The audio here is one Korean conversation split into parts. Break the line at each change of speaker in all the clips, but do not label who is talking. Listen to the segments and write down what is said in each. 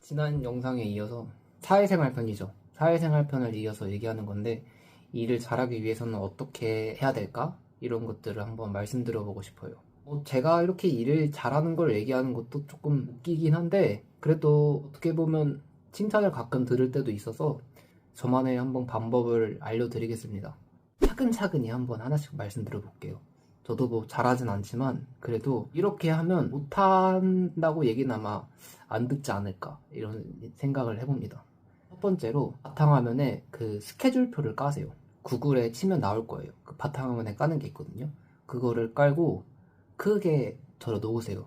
지난 영상에 이어서 사회생활 편이죠. 사회생활 편을 이어서 얘기하는 건데, 일을 잘하기 위해서는 어떻게 해야 될까? 이런 것들을 한번 말씀드려보고 싶어요. 제가 이렇게 일을 잘하는 걸 얘기하는 것도 조금 웃기긴 한데, 그래도 어떻게 보면 칭찬을 가끔 들을 때도 있어서 저만의 한번 방법을 알려드리겠습니다. 차근차근히 한번 하나씩 말씀드려볼게요. 저도 뭐 잘하진 않지만 그래도 이렇게 하면 못한다고 얘기는 아마 안 듣지 않을까 이런 생각을 해봅니다. 첫 번째로 바탕화면에 그 스케줄표를 까세요. 구글에 치면 나올 거예요. 그 바탕화면에 까는 게 있거든요. 그거를 깔고 크게 적어 놓으세요.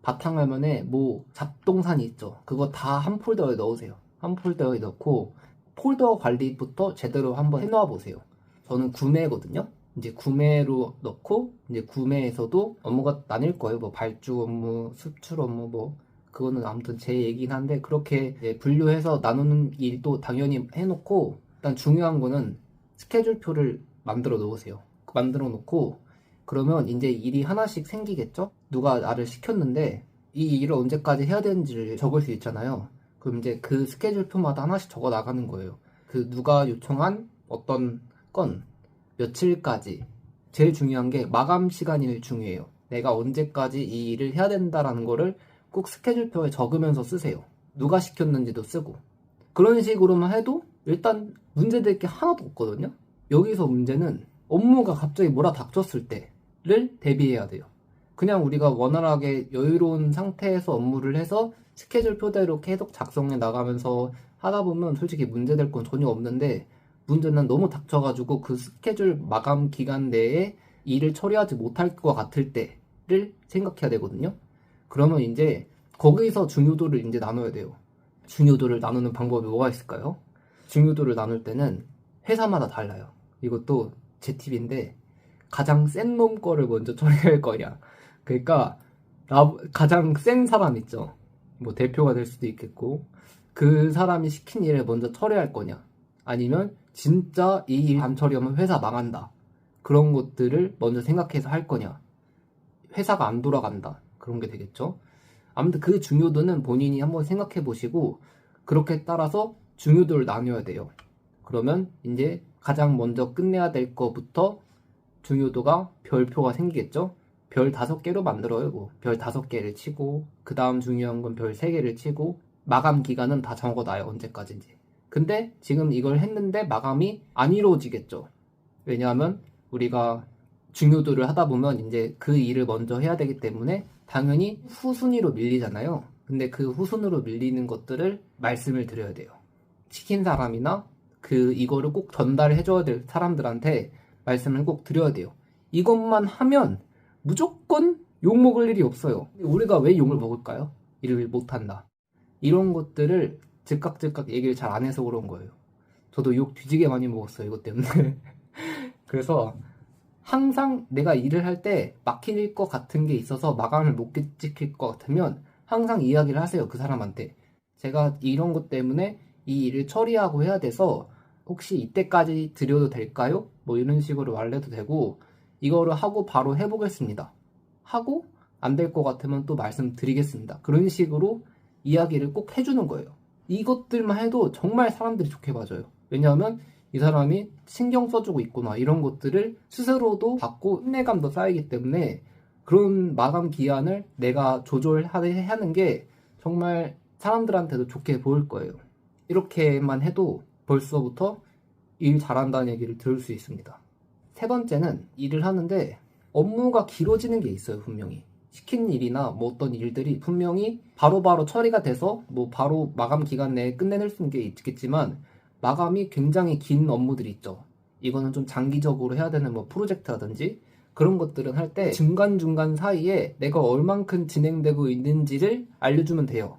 바탕화면에 뭐 잡동사니 있죠. 그거 다 한 폴더에 넣으세요. 한 폴더에 넣고 폴더 관리부터 제대로 한번 해놓아 보세요. 저는 구매거든요. 이제 구매로 넣고, 이제 구매에서도 업무가 나뉠 거예요. 뭐 발주 업무, 수출 업무, 뭐 그거는 아무튼 제 얘기긴 한데, 그렇게 이제 분류해서 나누는 일도 당연히 해놓고, 일단 중요한 거는 스케줄표를 만들어 놓으세요. 만들어 놓고 그러면 이제 일이 하나씩 생기겠죠? 누가 나를 시켰는데 이 일을 언제까지 해야 되는지를 적을 수 있잖아요. 그럼 이제 그 스케줄표마다 하나씩 적어 나가는 거예요. 그 누가 요청한 어떤 건 며칠까지. 제일 중요한 게 마감 시간이 중요해요. 내가 언제까지 이 일을 해야 된다라는 거를 꼭 스케줄표에 적으면서 쓰세요. 누가 시켰는지도 쓰고. 그런 식으로만 해도 일단 문제될 게 하나도 없거든요. 여기서 문제는 업무가 갑자기 몰아닥쳤을 때를 대비해야 돼요. 그냥 우리가 원활하게 여유로운 상태에서 업무를 해서 스케줄표대로 계속 작성해 나가면서 하다 보면 솔직히 문제될 건 전혀 없는데, 문제는 너무 닥쳐가지고 그 스케줄 마감 기간 내에 일을 처리하지 못할 것 같을 때를 생각해야 되거든요. 그러면 이제 거기서 중요도를 이제 나눠야 돼요. 중요도를 나누는 방법이 뭐가 있을까요? 중요도를 나눌 때는 회사마다 달라요. 이것도 제 팁인데, 가장 센 놈 거를 먼저 처리할 거냐. 그러니까 가장 센 사람 있죠. 뭐 대표가 될 수도 있겠고, 그 사람이 시킨 일을 먼저 처리할 거냐, 아니면 진짜 이 일 안 처리하면 회사 망한다, 그런 것들을 먼저 생각해서 할 거냐, 회사가 안 돌아간다, 그런 게 되겠죠. 아무튼 그 중요도는 본인이 한번 생각해 보시고 그렇게 따라서 중요도를 나눠야 돼요. 그러면 이제 가장 먼저 끝내야 될 거부터 중요도가 별표가 생기겠죠. 별 5개로 만들어요. 별 5개를 치고, 그 다음 중요한 건 별 3개를 치고, 마감 기간은 다 적어놔요. 언제까지인지. 근데 지금 이걸 했는데 마감이 안 이루어지겠죠. 왜냐하면 우리가 중요도를 하다 보면 이제 그 일을 먼저 해야 되기 때문에 당연히 후순위로 밀리잖아요. 근데 그 후순위로 밀리는 것들을 말씀을 드려야 돼요. 시킨 사람이나 이거를 꼭 전달해줘야 될 사람들한테 말씀을 꼭 드려야 돼요. 이것만 하면 무조건 욕먹을 일이 없어요. 우리가 왜 욕을 먹을까요? 일을 못한다. 이런 것들을 즉각 얘기를 잘 안 해서 그런 거예요. 저도 욕 뒤지게 많이 먹었어요, 이것 때문에. 그래서 항상 내가 일을 할 때 막힐 것 같은 게 있어서 마감을 못 지킬 것 같으면 항상 이야기를 하세요, 그 사람한테. 제가 이런 것 때문에 이 일을 처리하고 해야 돼서 혹시 이때까지 드려도 될까요? 뭐 이런 식으로 말해도 되고, 이거를 하고 바로 해보겠습니다. 하고 안 될 것 같으면 또 말씀드리겠습니다. 그런 식으로 이야기를 꼭 해주는 거예요. 이것들만 해도 정말 사람들이 좋게 봐줘요. 왜냐하면 이 사람이 신경 써주고 있구나, 이런 것들을 스스로도 받고 신뢰감도 쌓이기 때문에 그런 마감 기한을 내가 조절하는 게 정말 사람들한테도 좋게 보일 거예요. 이렇게만 해도 벌써부터 일 잘한다는 얘기를 들을 수 있습니다. 세 번째는, 일을 하는데 업무가 길어지는 게 있어요. 분명히 시킨 일이나 뭐 어떤 일들이 분명히 바로바로 처리가 돼서 뭐 바로 마감 기간 내에 끝내낼 수 있는 게 있겠지만, 마감이 굉장히 긴 업무들이 있죠. 이거는 좀 장기적으로 해야 되는 뭐 프로젝트라든지 그런 것들은 할 때 중간중간 사이에 내가 얼만큼 진행되고 있는지를 알려주면 돼요.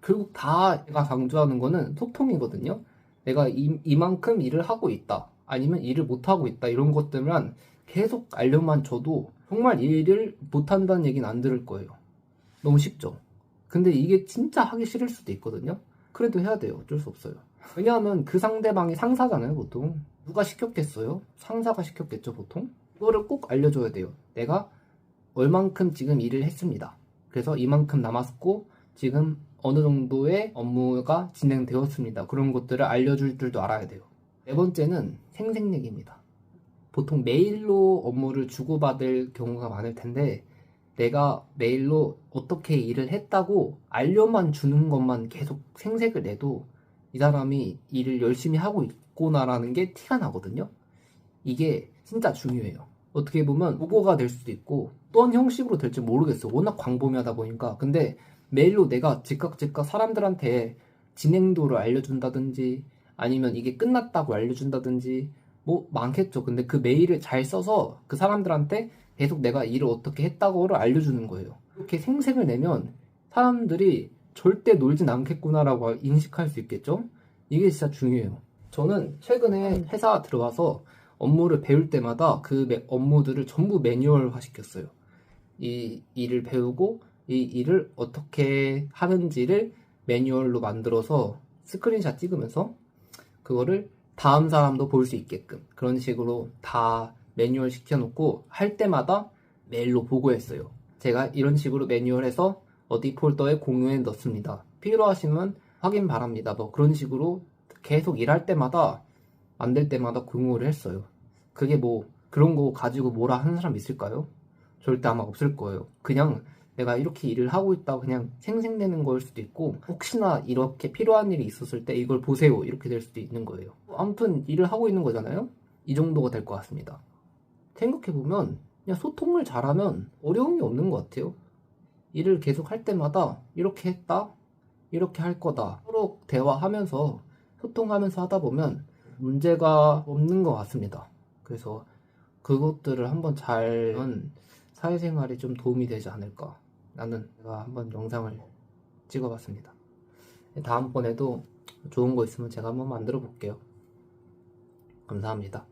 결국 다 내가 강조하는 거는 소통이거든요. 내가 이만큼 일을 하고 있다, 아니면 일을 못하고 있다, 이런 것들만 계속 알려만 줘도 정말 일을 못한다는 얘기는 안 들을 거예요. 너무 쉽죠? 근데 이게 진짜 하기 싫을 수도 있거든요. 그래도 해야 돼요. 어쩔 수 없어요. 왜냐하면 그 상대방이 상사잖아요, 보통. 누가 시켰겠어요? 상사가 시켰겠죠, 보통? 이거를 꼭 알려줘야 돼요. 내가 얼만큼 지금 일을 했습니다. 그래서 이만큼 남았고 지금 어느 정도의 업무가 진행되었습니다. 그런 것들을 알려줄 줄도 알아야 돼요. 네 번째는 생생내기입니다. 보통 메일로 업무를 주고받을 경우가 많을 텐데 내가 메일로 어떻게 일을 했다고 알려만 주는 것만 계속 생색을 내도 이 사람이 일을 열심히 하고 있구나라는 게 티가 나거든요. 이게 진짜 중요해요. 어떻게 보면 보고가 될 수도 있고 어떤 형식으로 될지 모르겠어요. 워낙 광범위하다 보니까. 근데 메일로 내가 즉각 사람들한테 진행도를 알려준다든지 아니면 이게 끝났다고 알려준다든지 뭐 많겠죠. 근데 그 메일을 잘 써서 그 사람들한테 계속 내가 일을 어떻게 했다고를 알려주는 거예요. 이렇게 생색을 내면 사람들이 절대 놀진 않겠구나라고 인식할 수 있겠죠. 이게 진짜 중요해요. 저는 최근에 회사 들어와서 업무를 배울 때마다 그 업무들을 전부 매뉴얼화 시켰어요. 이 일을 배우고 이 일을 어떻게 하는지를 매뉴얼로 만들어서 스크린샷 찍으면서 그거를 다음 사람도 볼 수 있게끔 그런 식으로 다 매뉴얼 시켜놓고 할 때마다 메일로 보고했어요. 제가 이런 식으로 매뉴얼해서 어디 폴더에 공유해 넣습니다. 필요하시면 확인 바랍니다. 뭐 그런 식으로 계속 일할 때마다 만들 때마다 공유를 했어요. 그게 뭐 그런 거 가지고 뭐라 하는 사람 있을까요? 절대 아마 없을 거예요. 그냥 내가 이렇게 일을 하고 있다고 그냥 생색내는 거일 수도 있고 혹시나 이렇게 필요한 일이 있었을 때 이걸 보세요 이렇게 될 수도 있는 거예요. 아무튼 일을 하고 있는 거잖아요. 이 정도가 될 것 같습니다. 생각해보면 그냥 소통을 잘하면 어려움이 없는 것 같아요. 일을 계속 할 때마다 이렇게 했다 이렇게 할 거다 서로 대화하면서 소통하면서 하다 보면 문제가 없는 것 같습니다. 그래서 그것들을 한번 잘 사회생활에 좀 도움이 되지 않을까 라는 제가 한번 영상을 찍어봤습니다. 다음번에도 좋은 거 있으면 제가 한번 만들어 볼게요. 감사합니다.